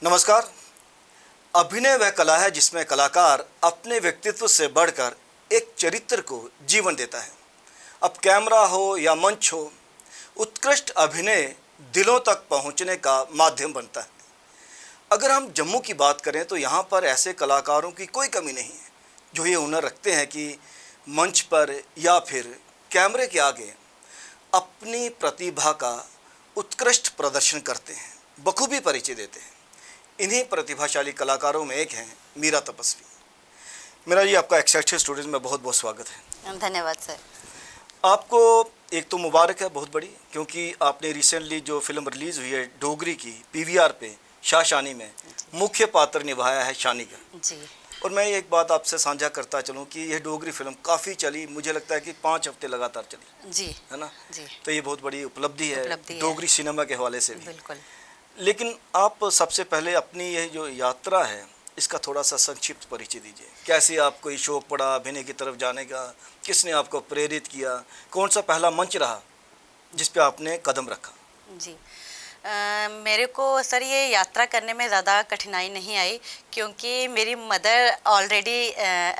नमस्कार। अभिनय वह कला है जिसमें कलाकार अपने व्यक्तित्व से बढ़कर एक चरित्र को जीवन देता है। अब कैमरा हो या मंच हो, उत्कृष्ट अभिनय दिलों तक पहुंचने का माध्यम बनता है। अगर हम जम्मू की बात करें तो यहाँ पर ऐसे कलाकारों की कोई कमी नहीं है जो ये हुनर रखते हैं कि मंच पर या फिर कैमरे के आगे अपनी प्रतिभा का उत्कृष्ट प्रदर्शन करते हैं, बखूबी परिचय देते हैं। इन्हीं प्रतिभाशाली कलाकारों में एक हैं मीरा तपस्वी। मीरा जी, आपका एक्सेप्शन स्टूडियोज में बहुत बहुत स्वागत है। धन्यवाद सर। आपको एक तो मुबारक है बहुत बड़ी, क्योंकि आपने रिसेंटली जो फिल्म रिलीज़ हुई है डोगरी की, पीवीआर पे शाह शानी में मुख्य पात्र निभाया है शानी का जी। और मैं एक बात आपसे साझा करता चलूँ कि यह डोगरी फिल्म काफ़ी चली, मुझे लगता है कि 5 हफ्ते लगातार चली जी, है ना जी। तो ये बहुत बड़ी उपलब्धि है डोगरी सिनेमा के हवाले से भी। बिल्कुल। लेकिन आप सबसे पहले अपनी यह जो यात्रा है इसका थोड़ा सा संक्षिप्त परिचय दीजिए। कैसे आपको ये शौक़ पड़ा अभिनय की तरफ जाने का, किसने आपको प्रेरित किया, कौन सा पहला मंच रहा जिस पे आपने कदम रखा? जी, मेरे को सर ये यात्रा करने में ज़्यादा कठिनाई नहीं आई, क्योंकि मेरी मदर ऑलरेडी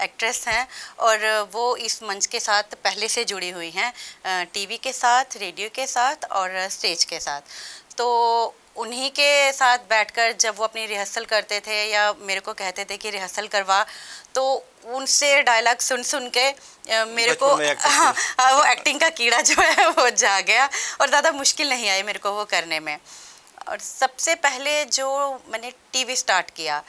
एक्ट्रेस हैं और वो इस मंच के साथ पहले से जुड़ी हुई हैं, टीवी के साथ, रेडियो के साथ और स्टेज के साथ। तो उन्हीं के साथ बैठकर जब वो अपनी रिहर्सल करते थे या मेरे को कहते थे कि रिहर्सल करवा, तो उनसे डायलॉग सुन सुन के मेरे को वो एक्टिंग का कीड़ा जो है वो जा गया और ज़्यादा मुश्किल नहीं आई मेरे को वो करने में। और सबसे पहले जो मैंने टीवी स्टार्ट किया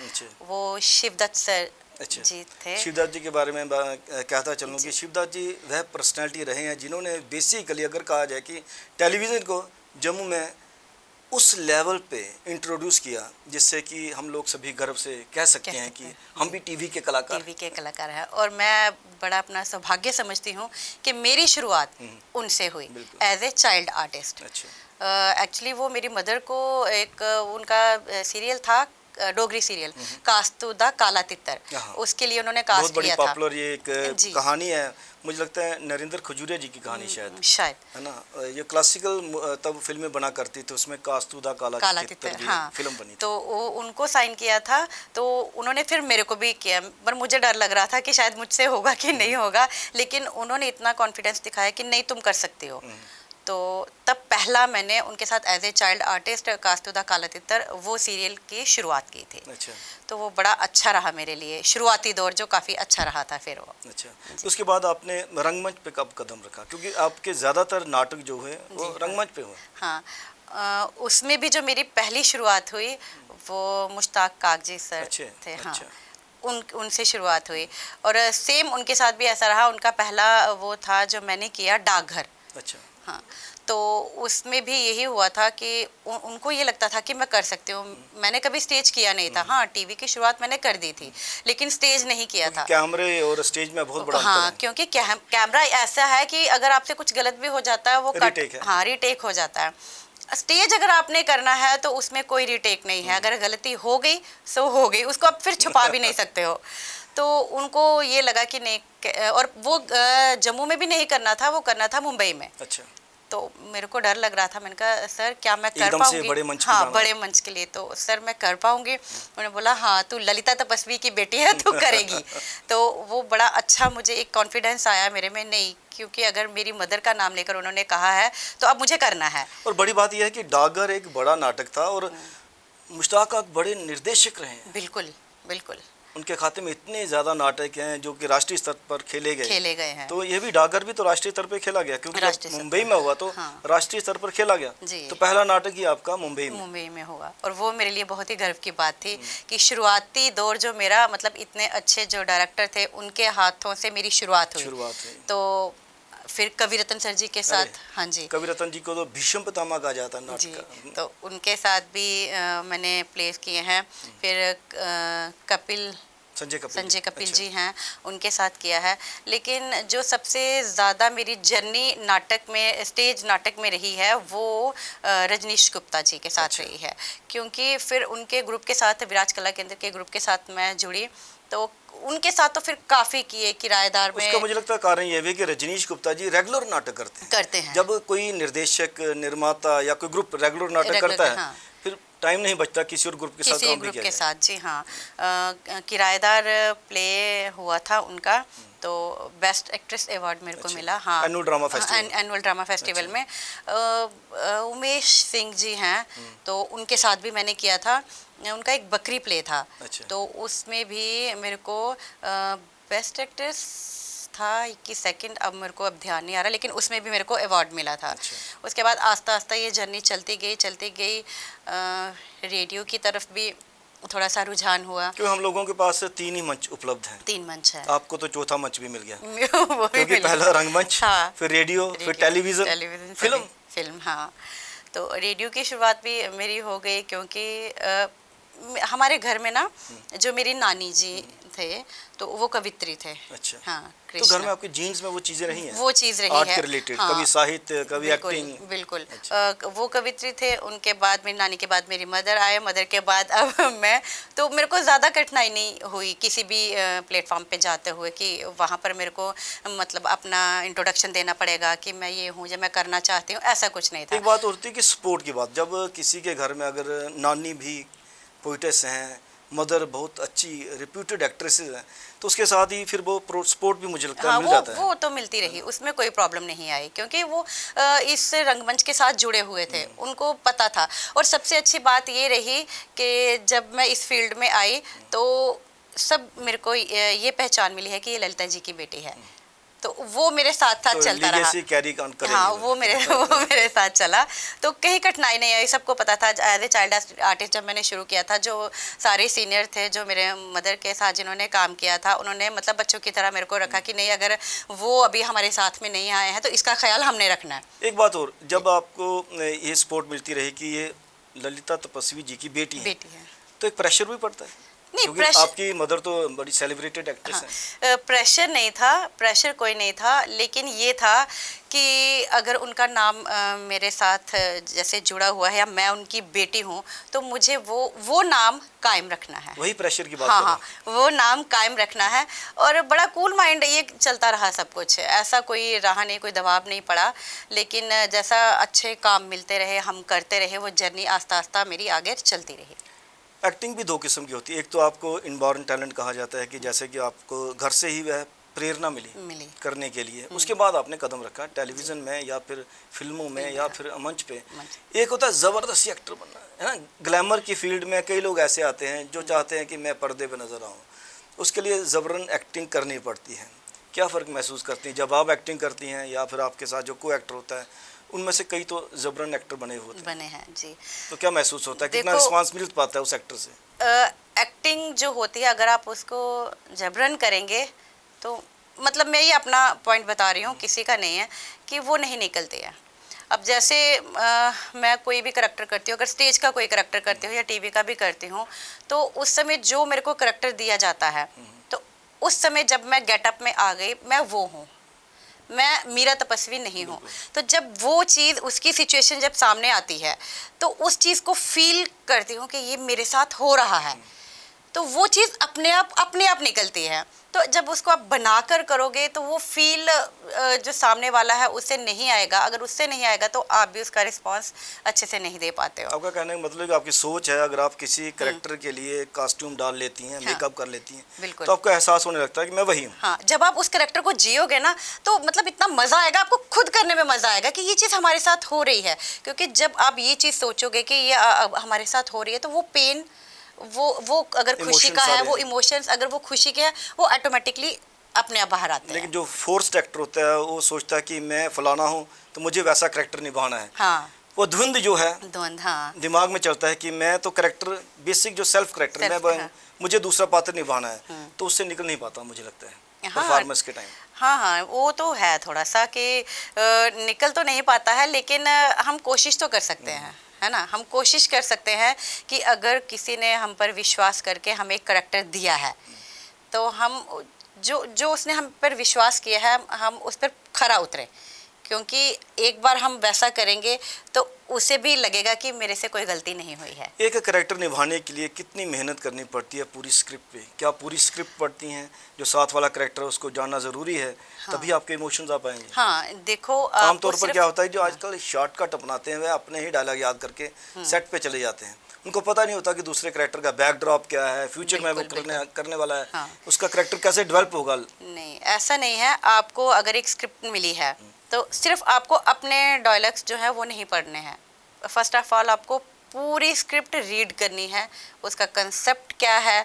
वो शिवदत्त सर जी थे। शिवदत्त जी के बारे में कहता चलूँ कि शिवदत्त जी वह पर्सनैलिटी रहे हैं जिन्होंने बेसिकली अगर कहा जाए कि टेलीविज़न को जम्मू में उस लेवल पे इंट्रोड्यूस किया जिससे कि हम लोग सभी गर्व से कह सकते हैं कि हम भी टीवी के कलाकार हैं। और मैं बड़ा अपना सौभाग्य समझती हूँ कि मेरी शुरुआत उनसे हुई as a child artist. Actually वो मेरी मदर को एक उनका सीरियल था, डोगरी सीरियल कास्तुदा काला तितर, उसके लिए उन्होंने कास्ट किया था। बहुत पॉपुलर ये एक कहानी है, मुझे लगता है नरेंद्र खजूरिया जी की कहानी शायद है ना। ये क्लासिकल तब फिल्में बना करती थी, उसमें कास्तुदा काला तितर फिल्म बनी तो उनको साइन किया था। तो उन्होंने फिर मेरे को भी किया, पर मुझे डर लग रहा था कि शायद मुझसे होगा कि नहीं होगा, लेकिन उन्होंने इतना कॉन्फिडेंस दिखाया कि नहीं तुम कर सकते हो। तो तब पहला मैंने उनके साथ एज ए चाइल्ड आर्टिस्ट कास्तुदा काला तितर वो सीरियल की शुरुआत की थी। तो वो बड़ा अच्छा रहा मेरे लिए, शुरुआती दौर जो काफ़ी अच्छा रहा था फिर वो। तो उसके बाद आपने रंगमंच पे कब कदम रखा, क्योंकि आपके ज़्यादातर नाटक जो है वो रंगमंच पे हुए? हाँ, उसमें भी जो मेरी पहली शुरुआत हुई वो मुश्ताक कागजी सर थे। हाँ, उनसे शुरुआत हुई और सेम उनके साथ भी ऐसा रहा। उनका पहला वो था जो मैंने किया डाकघर। हाँ, तो उसमें भी यही हुआ था कि उनको ये लगता था कि मैं कर सकती हूँ। मैंने कभी स्टेज किया नहीं था। हाँ, टीवी की शुरुआत मैंने कर दी थी लेकिन स्टेज नहीं किया था। कैमरे और स्टेज में बहुत बड़ा अंतर है। क्योंकि कैमरा ऐसा है कि अगर आपसे कुछ गलत भी हो जाता है वो रीटेक हो जाता है। स्टेज अगर आपने करना है तो उसमें कोई रीटेक नहीं है, अगर गलती हो गई सो हो गई, उसको आप फिर छुपा भी नहीं सकते हो। तो उनको ये लगा कि नहीं, और वो जम्मू में भी नहीं करना था, वो करना था मुंबई में। तो मेरे को डर लग रहा था। मैंने कहा सर क्या मैं कर पाऊंगी? बड़े मंच के लिए। तो सर मैं कर पाऊंगी? उन्होंने बोला हाँ तू ललिता तपस्वी की बेटी है तो करेगी। तो वो बड़ा अच्छा मुझे एक कॉन्फिडेंस आया मेरे में, नहीं क्योंकि अगर मेरी मदर का नाम लेकर उन्होंने कहा है तो अब मुझे करना है। और बड़ी बात यह है कि डाकघर एक बड़ा नाटक था और मुश्ताक बड़े निर्देशक रहे हैं। बिल्कुल बिल्कुल। उनके खाते में इतने ज़्यादा नाटक हैं जो कि राष्ट्रीय स्तर पर खेले गए हैं। तो ये भी डाकघर भी तो राष्ट्रीय स्तर पर खेला गया, क्योंकि मुंबई में हुआ तो राष्ट्रीय स्तर पर खेला गया। तो पहला नाटक ही आपका मुंबई में हुआ और वो मेरे लिए बहुत ही गर्व की बात थी कि शुरुआती दौर जो मेरा, मतलब इतने अच्छे जो डायरेक्टर थे उनके हाथों से मेरी शुरुआत हुई। तो फिर कविरत्न सर जी के साथ, हाँ जी, कविरत्न जी को तो भीष्म पितामह कहा जाता है नाटक का। तो उनके साथ भी मैंने प्लेस किए हैं। फिर संजय कपिल जी हैं, उनके साथ किया है। लेकिन जो सबसे ज़्यादा मेरी जर्नी नाटक में, स्टेज नाटक में रही है वो रजनीश गुप्ता जी के साथ रही है, क्योंकि फिर उनके ग्रुप के साथ, विराज कला केंद्र के ग्रुप के साथ मैं जुड़ी। तो उनके साथ तो फिर काफ़ी किए किराएदार में। उसका मुझे लगता है कारण ये भी कि रजनीश गुप्ता जी रेगुलर नाटक करते हैं। हैं। जब कोई निर्देशक, निर्माता या कोई ग्रुप रेगुलर नाटक करता है, फिर टाइम नहीं बचता किसी और ग्रुप के साथ किसी काम भी ग्रुप किया के जाए। साथ, जी हाँ। किराएदार प्ले हुआ था उनका, तो बेस्ट एक्ट्रेस अवार्ड मेरे को अच्छा, मिला। हाँ, annual drama festival. Annual drama festival अच्छा। में उमेश सिंह जी हैं, तो उनके साथ भी मैंने किया था। उनका एक बकरी प्ले था, अच्छा। तो उसमें भी मेरे को बेस्ट एक्ट्रेस था कि सेकंड, अब मेरे को अब ध्यान नहीं आ रहा, लेकिन उसमें भी मेरे को अवार्ड मिला था। अच्छा। उसके बाद आस्ता आस्ता ये जर्नी चलती गई। रेडियो की तरफ भी थोड़ा सा रुझान हुआ। क्योंकि हम लोगों के पास 3 ही मंच उपलब्ध हैं। 3 मंच है। आपको तो चौथा मंच भी मिल गया, वो भी क्योंकि मिला। पहला रंगमंच, हाँ, फिर रेडियो, फिर टेलीविज़न, फिल्म। फिल्म, हाँ। तो रेडियो की शुरुआत भी मेरी हो गई, क्योंकि हमारे घर में ना जो मेरी नानी जी थे, तो वो कवित्री थे। अच्छा। हाँ, तो घर में आपके जीन्स में वो चीज़ें रही हैं? वो चीज़ रही आर्ट है। के रिलेटेड, हाँ, कभी साहित्य, कभी बिल्कुल, एक्टिंग? बिल्कुल। अच्छा। वो कवित्री थे, उनके बाद मेरी नानी के बाद मेरी मदर आए, मदर के बाद अब मैं। तो मेरे को ज़्यादा कठिनाई नहीं हुई किसी भी प्लेटफॉर्म पे जाते हुए कि वहाँ पर मेरे को मतलब अपना इंट्रोडक्शन देना पड़ेगा कि मैं ये हूँ, जो मैं करना चाहती हूँ, ऐसा कुछ नहीं था। एक बात होती है कि स्पोर्ट की बात, जब किसी के घर में अगर नानी भी पोइटेस हैं, मदर बहुत अच्छी रिप्यूटेड एक्ट्रेसेस हैं, तो उसके साथ ही फिर वो सपोर्ट भी मुझे लगता है हाँ, मिल जाता है। वो तो मिलती रही, उसमें कोई प्रॉब्लम नहीं आई, क्योंकि वो इस रंगमंच के साथ जुड़े हुए थे, उनको पता था। और सबसे अच्छी बात ये रही कि जब मैं इस फील्ड में आई, तो सब मेरे को ये पहचान मिली है कि ये ललिता जी की बेटी है, तो वो मेरे साथ तो चलता रहा। legacy carry on करेंगे हाँ, वो। वो मेरे साथ चला, तो कहीं कठिनाई नहीं आई। सबको पता था, एज ए चाइल्ड आर्टिस्ट जब मैंने शुरू किया था, जो सारे सीनियर थे जो मेरे मदर के साथ जिन्होंने काम किया था, उन्होंने मतलब बच्चों की तरह मेरे को रखा कि नहीं, अगर वो अभी हमारे साथ में नहीं आए हैं तो इसका ख्याल हमने रखना है। एक बात और, जब आपको ये सपोर्ट मिलती रही कि ये ललिता तपस्वी जी की बेटी है, तो एक प्रेशर भी पड़ता है? नहीं, क्योंकि प्रेशर, आपकी मदर तो बड़ी सेलिब्रेटेड एक्ट्रेस हैं। प्रेशर नहीं था, प्रेशर कोई नहीं था, लेकिन ये था कि अगर उनका नाम मेरे साथ जैसे जुड़ा हुआ है, या मैं उनकी बेटी हूँ, तो मुझे वो नाम कायम रखना है। वही प्रेशर की बात हाँ, कर रहा हाँ, वो नाम कायम रखना है। और बड़ा कूल माइंड ये चलता रहा सब कुछ, ऐसा कोई रहा नहीं, कोई दबाव नहीं पड़ा। लेकिन जैसा अच्छे काम मिलते रहे, हम करते रहे, वो जर्नी आस्ता आस्ता मेरी आगे चलती रही। एक्टिंग भी 2 किस्म की होती है। एक तो आपको इनबॉर्न टैलेंट कहा जाता है कि जैसे कि आपको घर से ही वह प्रेरणा मिली करने के लिए, उसके बाद आपने कदम रखा टेलीविज़न में या फिर फिल्मों में या फिर मंच पे। एक होता है ज़बरदस्ती एक्टर बनना, है ना। ग्लैमर की फील्ड में कई लोग ऐसे आते हैं जो चाहते हैं कि मैं पर्दे पे नज़र आऊँ, उसके लिए ज़बरन एक्टिंग करनी पड़ती है। क्या फ़र्क महसूस करती हैं जब आप एक्टिंग करती हैं या फिर आपके साथ जो को एक्टर होता है? उनमें से कई तो जबरन एक्टर बने हैं जी। तो क्या महसूस होता है, कितना रिस्पांस मिल पाता है उस एक्टर से? एक्टिंग जो होती है, अगर आप उसको जबरन करेंगे तो मतलब मैं ये अपना पॉइंट बता रही हूँ, किसी का नहीं है, कि वो नहीं निकलते हैं। अब जैसे मैं कोई भी करैक्टर करती हूँ, अगर स्टेज का कोई करैक्टर करती हूँ या टीवी का भी करती हूँ, तो उस समय जो मेरे को करैक्टर दिया जाता है, तो उस समय जब मैं गेटअप में आ गई, मैं वो हूँ, मैं मीरा तपस्वी नहीं हूँ। तो जब वो चीज़, उसकी सिचुएशन जब सामने आती है, तो उस चीज़ को फील करती हूँ कि ये मेरे साथ हो रहा है, तो वो चीज़ अपने आप निकलती है। तो जब उसको आप बनाकर करोगे, तो वो फील जो सामने वाला है उससे नहीं आएगा। अगर उससे नहीं आएगा तो आप भी उसका रिस्पांस अच्छे से नहीं दे पाते हो। आपका कहने का मतलब कि आपकी सोच है, अगर आप किसी कैरेक्टर के लिए कॉस्ट्यूम डाल लेती हैं, मेकअप कर लेती हैं, तो आपको एहसास होने लगता है कि मैं वही हूँ। हाँ, जब आप उस कैरेक्टर को जियोगे ना, तो मतलब इतना मज़ा आएगा, आपको खुद करने में मज़ा आएगा कि ये चीज़ हमारे साथ हो रही है। क्योंकि जब आप ये चीज़ सोचोगे कि ये हमारे साथ हो रही है, तो वो पेन, वो अगर खुशी का है, वो इमोशंस अगर वो खुशी के है, वो ऑटोमेटिकली अपने आप बाहर आते हैं। लेकिन जो फोर्स्ड एक्टर होता है, वो सोचता है कि मैं फलाना हूँ तो मुझे वैसा कैरेक्टर निभाना है। हाँ, वो धुंध जो है, हाँ, दिमाग में चलता है कि मैं तो कैरेक्टर, बेसिक जो सेल्फ कैरेक्टर, मैं मुझे दूसरा पात्र निभाना है, तो उससे निकल नहीं पाता मुझे लगता है परफॉर्मेंस के टाइम। हाँ, वो तो है थोड़ा सा कि निकल तो नहीं पाता है, लेकिन हम कोशिश तो कर सकते हैं, है ना। हम कोशिश कर सकते हैं कि अगर किसी ने हम पर विश्वास करके हमें एक करैक्टर दिया है, तो हम जो उसने हम पर विश्वास किया है, हम उस पर खरा उतरें। क्योंकि एक बार हम वैसा करेंगे तो उसे भी लगेगा कि मेरे से कोई गलती नहीं हुई है। एक कैरेक्टर निभाने के लिए कितनी मेहनत करनी पड़ती है पूरी स्क्रिप्ट पे? क्या पूरी स्क्रिप्ट पढ़ती हैं? जो साथ वाला कैरेक्टर है उसको जानना ज़रूरी है, तभी आपके इमोशंस आ पाएंगे। हाँ, देखो आमतौर पर क्या होता है, जो आजकल शॉर्टकट अपनाते हैं, वह अपने ही डायलॉग याद करके सेट पे चले जाते हैं, उनको पता नहीं होता कि दूसरे कैरेक्टर का बैकड्रॉप क्या है, फ्यूचर में वो बिल्कुल, करने वाला है, हाँ। उसका कैरेक्टर कैसे डेवलप होगा। नहीं, ऐसा नहीं है। आपको अगर एक स्क्रिप्ट मिली है तो सिर्फ आपको अपने डायलॉग्स जो है वो नहीं पढ़ने हैं। फर्स्ट ऑफ ऑल आपको पूरी स्क्रिप्ट रीड करनी है, उसका कंसेप्ट क्या है,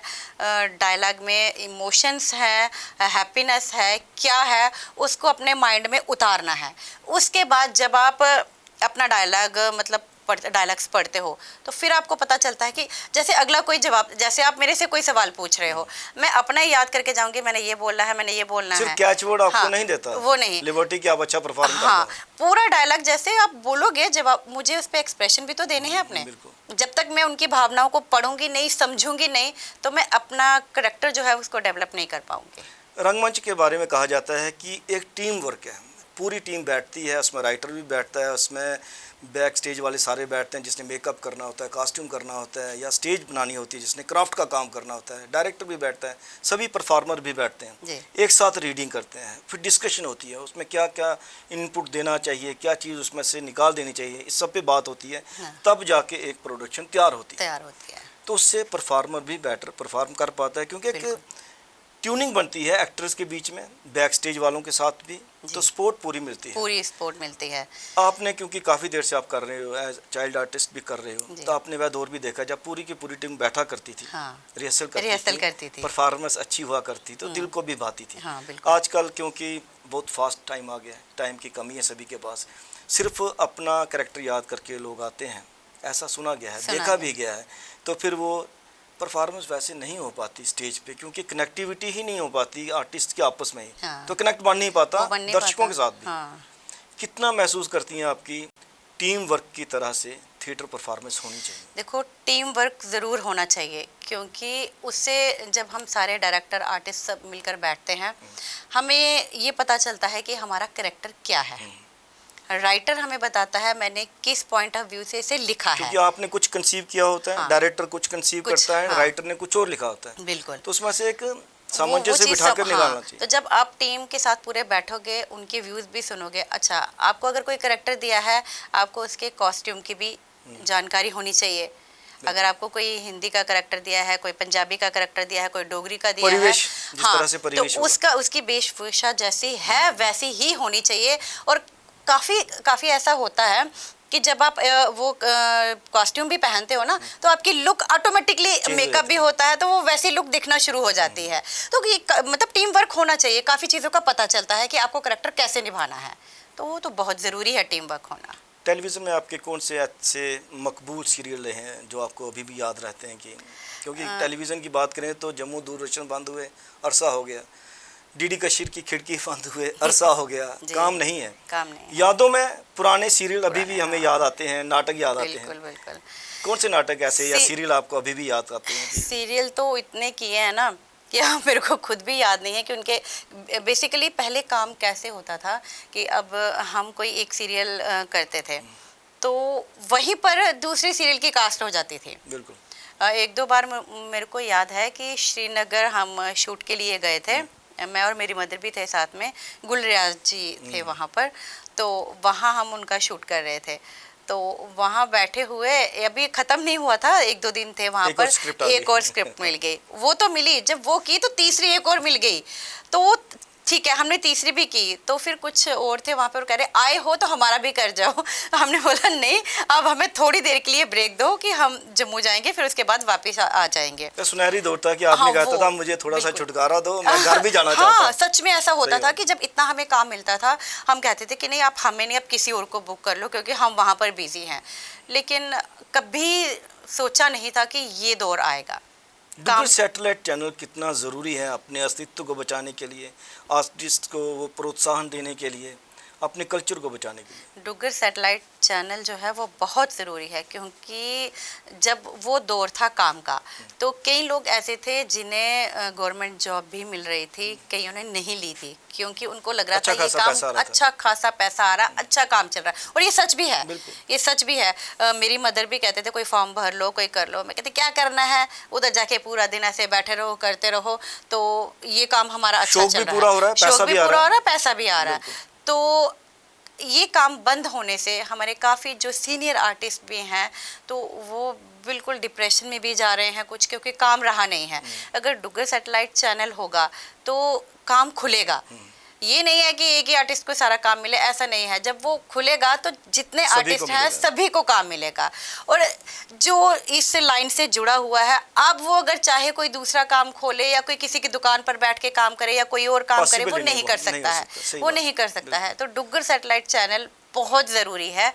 डायलॉग में इमोशंस हैं, हैप्पीनेस है, क्या है, उसको अपने माइंड में उतारना है। उसके बाद जब आप अपना डायलॉग मतलब डायलॉग्स पढ़ते हो तो फिर आपको पता चलता है कि जैसे अगला कोई जवाब, जैसे आप मेरे से कोई सवाल पूछ रहे हो, मैं अपना ही याद करके जाऊंगी, मैंने ये बोलना है, मैंने ये बोलना सिर्फ है। कैच वर्ड आपको हाँ, नहीं देता, वो नहीं, लिबर्टी की आप अच्छा परफॉर्म हाँ, करते हो। पूरा डायलॉग जैसे आप बोलोगे, जवाब मुझे उस पर एक्सप्रेशन भी तो देने हैं अपने। बिल्कुल। जब तक मैं उनकी भावनाओं को पढ़ूंगी नहीं, समझूंगी नहीं, तो मैं अपना करेक्टर जो है उसको डेवलप नहीं कर पाऊंगी। रंगमंच के बारे में कहा जाता है कि एक टीम वर्क है, पूरी टीम बैठती है, उसमें राइटर भी बैठता है, उसमें बैक स्टेज वाले सारे बैठते हैं, जिसने मेकअप करना होता है, कॉस्ट्यूम करना होता है, या स्टेज बनानी होती है, जिसने क्राफ्ट का काम करना होता है, डायरेक्टर भी बैठता है, सभी परफॉर्मर भी बैठते हैं, जी। एक साथ रीडिंग करते हैं, फिर डिस्कशन होती है, उसमें क्या क्या इनपुट देना चाहिए, क्या चीज़ उसमें से निकाल देनी चाहिए, इस सब पे बात होती है। हाँ। तब जाके एक प्रोडक्शन तैयार होती है। तैयार होती है। तो उससे परफॉर्मर भी बेटर परफॉर्म कर पाता है, क्योंकि एक ट्यूनिंग बनती है एक्टर्स के बीच में, बैक स्टेज वालों के साथ भी, तो सपोर्ट पूरी मिलती है। पूरी सपोर्ट मिलती है। आपने क्योंकि काफ़ी देर से आप कर रहे हो, एज चाइल्ड आर्टिस्ट भी कर रहे हो, जी। तो आपने वह दौर भी देखा जब पूरी की पूरी टीम बैठा करती थी, हाँ, रिहर्सल रिहर्सल करती थी। परफॉर्मेंस अच्छी हुआ करती, तो दिल को भी भाती थी। हाँ, बिल्कुल। आजकल क्योंकि बहुत फास्ट टाइम आ गया है, टाइम की कमी है सभी के पास, सिर्फ अपना कैरेक्टर याद करके लोग आते हैं, ऐसा सुना गया है, सुना देखा गया। भी गया है। तो फिर वो परफॉर्मेंस वैसे नहीं हो पाती स्टेज पे, क्योंकि कनेक्टिविटी ही नहीं हो पाती आर्टिस्ट के आपस में ही। हाँ। तो कनेक्ट बन नहीं पाता वो बन नहीं दर्शकों पाता। के साथ भी। हाँ। कितना महसूस करती हैं आपकी टीम वर्क की तरह से थिएटर परफॉर्मेंस होनी चाहिए? देखो, टीम वर्क ज़रूर होना चाहिए, क्योंकि उससे जब हम सारे डायरेक्टर आर्टिस्ट सब मिलकर बैठते हैं, हमें ये पता चलता है कि हमारा कैरेक्टर क्या है। राइटर हमें बताता है मैंने किस पॉइंट ऑफ व्यू से इसे लिखा है। क्योंकि आपने कुछ कंसीव किया होता है, हाँ। डायरेक्टर कुछ कंसीव करता है, हाँ। राइटर ने कुछ और लिखा होता है, बिल्कुल। तो उसमें से एक वो सामंजस्य चीज़ बिठा कर सब, निकालना हाँ, चाहिए। तो जब आप टीम के साथ पूरे बैठोगे, उनके व्यूज़ भी सुनोगे। अच्छा, आपको अगर कोई कैरेक्टर दिया है, आपको उसके कॉस्ट्यूम की भी जानकारी होनी चाहिए। अगर आपको कोई हिंदी का कैरेक्टर दिया है, कोई पंजाबी का कैरेक्टर दिया है, कोई डोगरी का दिया है, परिवेश, जिस तरह से परिवेश तो होगा। उसकी वेशभूषा जैसी है वैसी ही होनी चाहिए। और काफ़ी ऐसा होता है कि जब आप वो कॉस्ट्यूम भी पहनते हो ना, तो आपकी लुक ऑटोमेटिकली, मेकअप भी होता है तो वो वैसी लुक दिखना शुरू हो जाती है। तो ये मतलब टीम वर्क होना चाहिए, काफ़ी चीज़ों का पता चलता है कि आपको कैरेक्टर कैसे निभाना है, तो वो तो बहुत ज़रूरी है टीम वर्क होना। टेलीविज़न में आपके कौन से अच्छे मकबूल सीरियल हैं जो आपको अभी भी याद रहते हैं? कि क्योंकि टेलीविज़न की बात करें तो जम्मू दूरदर्शन बंद हुए अरसा हो गया, डीडी कशीर की खिड़की बंद हुए अरसा हो गया, काम नहीं है। काम नहीं है। यादों में पुराने सीरियल अभी भी हमें याद आते हैं, नाटक याद आते हैं। बिल्कुल बिल्कुल। कौन से नाटक ऐसे या सीरियल आपको अभी भी याद आते हैं? सीरियल तो इतने किए हैं ना कि मेरे को खुद भी याद नहीं है कि उनके बेसिकली पहले काम कैसे होता था। कि अब हम कोई एक सीरियल करते थे तो वहीं पर दूसरी सीरियल की कास्ट हो जाती थी। बिल्कुल। एक दो बार मेरे को याद है कि श्रीनगर हम शूट के लिए गए थे, मैं और मेरी मदर भी थे साथ में, गुल रियाज जी थे वहाँ पर, तो वहाँ हम उनका शूट कर रहे थे। तो वहाँ बैठे हुए, अभी ख़त्म नहीं हुआ था, एक दो दिन थे वहाँ पर, एक और स्क्रिप्ट मिल गई। वो तो मिली, जब वो की तो तीसरी एक और मिल गई, तो ठीक है हमने तीसरी भी की। तो फिर कुछ और थे वहाँ पर, कह रहे आए हो तो हमारा भी कर जाओ। हमने बोला नहीं, अब हमें थोड़ी देर के लिए ब्रेक दो कि हम जम्मू जाएंगे, फिर उसके बाद वापस आ जाएंगे। तो सुनहरी दौर था कि आपने कहा था मुझे थोड़ा सा छुटकारा दो, मैं घर भी जाना चाहता हूं। हाँ, सच में ऐसा होता था कि जब इतना हमें काम मिलता था, हम कहते थे कि नहीं आप हमें नहीं, आप किसी और को बुक कर लो क्योंकि हम वहाँ पर बिजी हैं। लेकिन कभी सोचा नहीं था कि ये दौर आएगा। डुग्गर सैटेलाइट चैनल कितना ज़रूरी है अपने अस्तित्व को बचाने के लिए, आर्टिस्ट को वो प्रोत्साहन देने के लिए, अपने कल्चर को बचाने के लिए? डुग्गर सैटेलाइट चैनल जो है वो बहुत ज़रूरी है, क्योंकि जब वो दौर था काम का तो कई लोग ऐसे थे जिन्हें गवर्नमेंट जॉब भी मिल रही थी, कईयों ने नहीं ली थी क्योंकि उनको लग रहा था ये काम अच्छा खासा पैसा आ रहा, अच्छा काम चल रहा है। और ये सच भी है, ये सच भी है। मेरी मदर भी कहते थे कोई फॉर्म भर लो, कोई कर लो। मैं कहती क्या करना है, उधर जाके पूरा दिन ऐसे बैठे रहो, करते रहो, तो ये काम हमारा अच्छा चल रहा है, शौक भी पूरा हो रहा है, पैसा भी आ रहा है। तो ये काम बंद होने से हमारे काफ़ी जो सीनियर आर्टिस्ट भी हैं तो वो बिल्कुल डिप्रेशन में भी जा रहे हैं कुछ, क्योंकि काम रहा नहीं है। अगर डुग्गर सैटेलाइट चैनल होगा तो काम खुलेगा। ये नहीं है कि एक ही आर्टिस्ट को सारा काम मिले, ऐसा नहीं है। जब वो खुलेगा तो जितने आर्टिस्ट हैं सभी को काम मिलेगा। और जो इस लाइन से जुड़ा हुआ है, अब वो अगर चाहे कोई दूसरा काम खोले या कोई किसी की दुकान पर बैठ के काम करे या कोई और काम करे, वो नहीं कर सकता है, वो नहीं कर सकता है। तो डुग्गर सैटेलाइट चैनल बहुत ज़रूरी है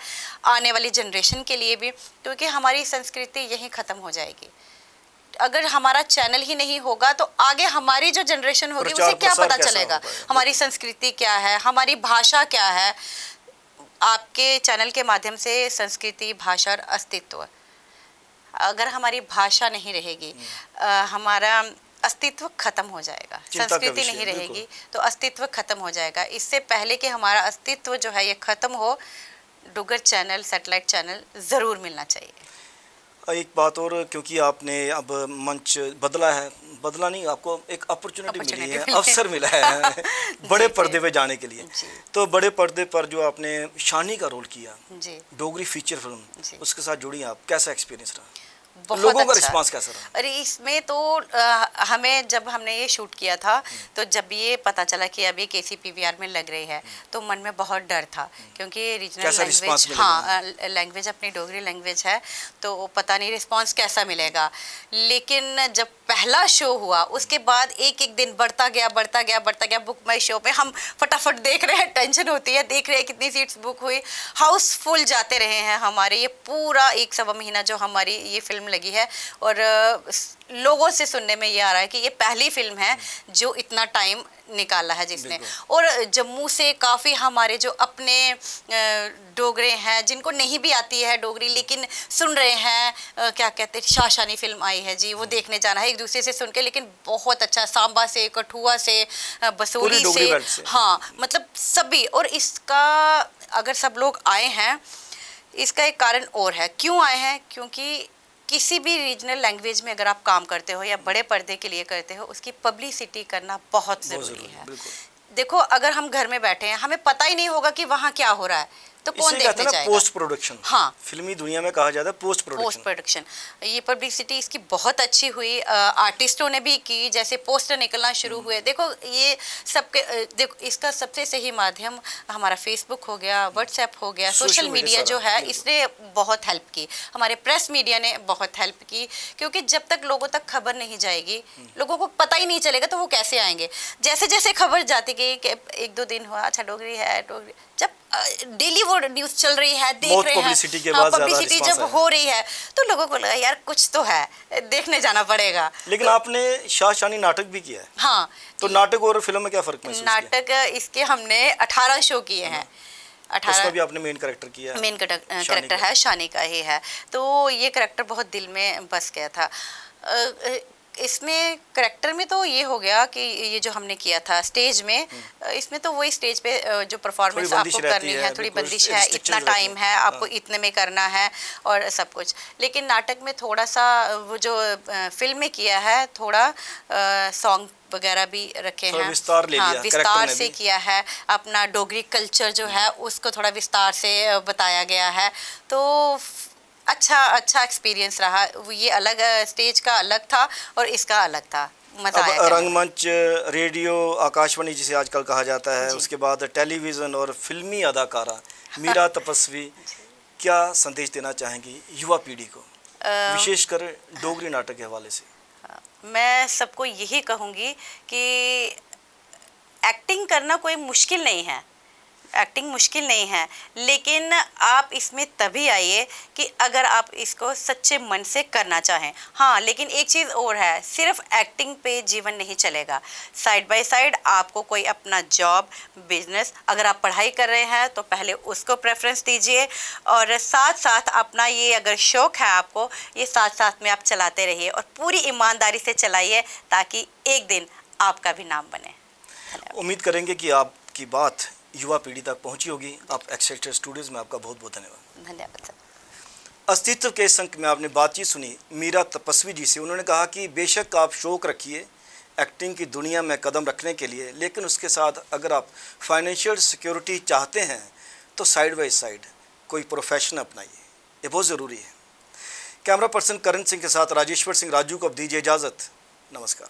आने वाली जनरेशन के लिए भी, क्योंकि हमारी संस्कृति यहीं ख़त्म हो जाएगी। अगर हमारा चैनल ही नहीं होगा तो आगे हमारी जो जनरेशन होगी उसे क्या पता चलेगा हमारी संस्कृति क्या है, हमारी भाषा क्या है। आपके चैनल के माध्यम से संस्कृति, भाषा और अस्तित्व, अगर हमारी भाषा नहीं रहेगी हमारा अस्तित्व खत्म हो जाएगा। संस्कृति नहीं रहेगी तो अस्तित्व खत्म हो जाएगा। इससे पहले कि हमारा अस्तित्व जो है ये खत्म हो, डुग्गर चैनल, सैटेलाइट चैनल ज़रूर मिलना चाहिए। एक बात और, क्योंकि आपने अब मंच बदला है, बदला नहीं, आपको एक अपॉर्चुनिटी मिली है, अवसर मिला है बड़े पर्दे पे जाने के लिए। तो बड़े पर्दे पर जो आपने शानी का रोल किया, डोगरी फीचर फिल्म, उसके साथ जुड़ी आप, कैसा एक्सपीरियंस रहा? बहुत लोगों अच्छा। का रिस्पांस कैसा रहा? अरे इसमें तो हमें जब हमने ये शूट किया था तो जब ये पता चला कि अभी KCPVR में लग रही है तो मन में बहुत डर था, क्योंकि रीजनल लैंग्वेज, हाँ लैंग्वेज अपनी डोगरी लैंग्वेज है, तो पता नहीं रिस्पांस कैसा मिलेगा। लेकिन जब पहला शो हुआ उसके बाद एक एक दिन बढ़ता गया। बुक माई शो पे हम फटाफट देख रहे हैं, टेंशन होती है, देख रहे हैं कितनी सीट्स बुक हुई, हाउसफुल जाते रहे हैं हमारे ये पूरा 1 सवा महीना जो हमारी ये फिल्म लगी है। और लोगों से सुनने में ये आ रहा है कि ये पहली फिल्म है जो इतना टाइम निकाला है जिसने। और जम्मू से काफ़ी हमारे जो अपने डोगरे हैं जिनको नहीं भी आती है डोगरी लेकिन सुन रहे हैं, क्या कहते हैं, शाशानी फिल्म आई है जी, वो देखने जाना है एक दूसरे से सुन के। लेकिन बहुत अच्छा, सांबा से, कठुआ से, बसोली से, हाँ मतलब सभी। और इसका अगर सब लोग आए हैं, इसका एक कारण और है क्यों आए हैं, क्योंकि किसी भी रीजनल लैंग्वेज में अगर आप काम करते हो या बड़े पर्दे के लिए करते हो, उसकी पब्लिसिटी करना बहुत ज़रूरी है। देखो अगर हम घर में बैठे हैं, हमें पता ही नहीं होगा कि वहाँ क्या हो रहा है, तो कौन देखने जाएगा? पोस्ट प्रोडक्शन, हाँ फिल्मी दुनिया में कहा जाता है पोस्ट प्रोडक्शन। ये पब्लिसिटी इसकी बहुत अच्छी हुई, आर्टिस्टों ने भी की, जैसे पोस्टर निकलना शुरू हुए। देखो ये सबके, देखो इसका सबसे सही माध्यम हमारा फेसबुक हो गया, व्हाट्सएप हो गया, सोशल मीडिया जो है इसने बहुत हेल्प की, हमारे प्रेस मीडिया ने बहुत हेल्प की। क्योंकि जब तक लोगों तक खबर नहीं जाएगी, लोगों को पता ही नहीं चलेगा, तो वो कैसे आएंगे? जैसे जैसे खबर जाती गई कि 1-2 दिन हुआ, अच्छा डोगरी है, डोगरी, जब डेली वो न्यूज़ चल रही है, देख रहे हैं, पब्लिसिटी जब हो रही है तो लोगों को लगा यार कुछ तो है, देखने जाना पड़ेगा। लेकिन तो, आपने शाशानी नाटक भी किया है, हाँ, तो नाटक और फिल्म में क्या फर्क महसूस किया? नाटक इसके हमने 18 शो किए हैं। 18 उसमें भी आपने मेन कैरेक्टर किया है? मेन कैरेक्टर है, शानी का ही है। तो ये कैरेक्टर बहुत दिल में बस गया था। इसमें करैक्टर में तो ये हो गया कि ये जो हमने किया था स्टेज में, इसमें तो वही स्टेज पे जो परफॉर्मेंस आपको करनी है, थोड़ी बंदिश है, इतना टाइम है, आपको इतने में करना है और सब कुछ। लेकिन नाटक में थोड़ा सा वो जो फिल्म में किया है, थोड़ा सॉन्ग वगैरह भी रखे हैं, विस्तार से किया है। अपना डोगरी कल्चर जो है उसको थोड़ा विस्तार से बताया गया है। तो अच्छा एक्सपीरियंस रहा। ये अलग, स्टेज का अलग था और इसका अलग था, मजा आया। रंगमंच, रेडियो, आकाशवाणी जिसे आजकल कहा जाता है, उसके बाद टेलीविज़न और फिल्मी अदाकारा मीरा तपस्वी क्या संदेश देना चाहेंगी युवा पीढ़ी को, विशेषकर डोगरी नाटक के हवाले से? मैं सबको यही कहूँगी कि एक्टिंग करना कोई मुश्किल नहीं है, एक्टिंग मुश्किल नहीं है, लेकिन आप इसमें तभी आइए कि अगर आप इसको सच्चे मन से करना चाहें। हाँ, लेकिन एक चीज़ और है, सिर्फ एक्टिंग पे जीवन नहीं चलेगा। साइड बाय साइड आपको कोई अपना जॉब, बिजनेस, अगर आप पढ़ाई कर रहे हैं तो पहले उसको प्रेफरेंस दीजिए, और साथ साथ अपना ये अगर शौक है आपको, ये साथ साथ में आप चलाते रहिए और पूरी ईमानदारी से चलाइए, ताकि एक दिन आपका भी नाम बने। उम्मीद करेंगे कि आपकी बात युवा पीढ़ी तक पहुंची होगी। आप एक्सेक्टर स्टूडियोज़ में आपका बहुत बहुत धन्यवाद। धन्यवाद सर। अस्तित्व के इस अंक में आपने बातचीत सुनी मीरा तपस्वी जी से। उन्होंने कहा कि बेशक आप शौक रखिए एक्टिंग की दुनिया में कदम रखने के लिए, लेकिन उसके साथ अगर आप फाइनेंशियल सिक्योरिटी चाहते हैं तो साइड बाई साइड कोई प्रोफेशन अपनाइए, ये बहुत ज़रूरी है। कैमरा पर्सन करण सिंह के साथ राजेश्वर सिंह राजू को अब दीजिए इजाज़त। नमस्कार।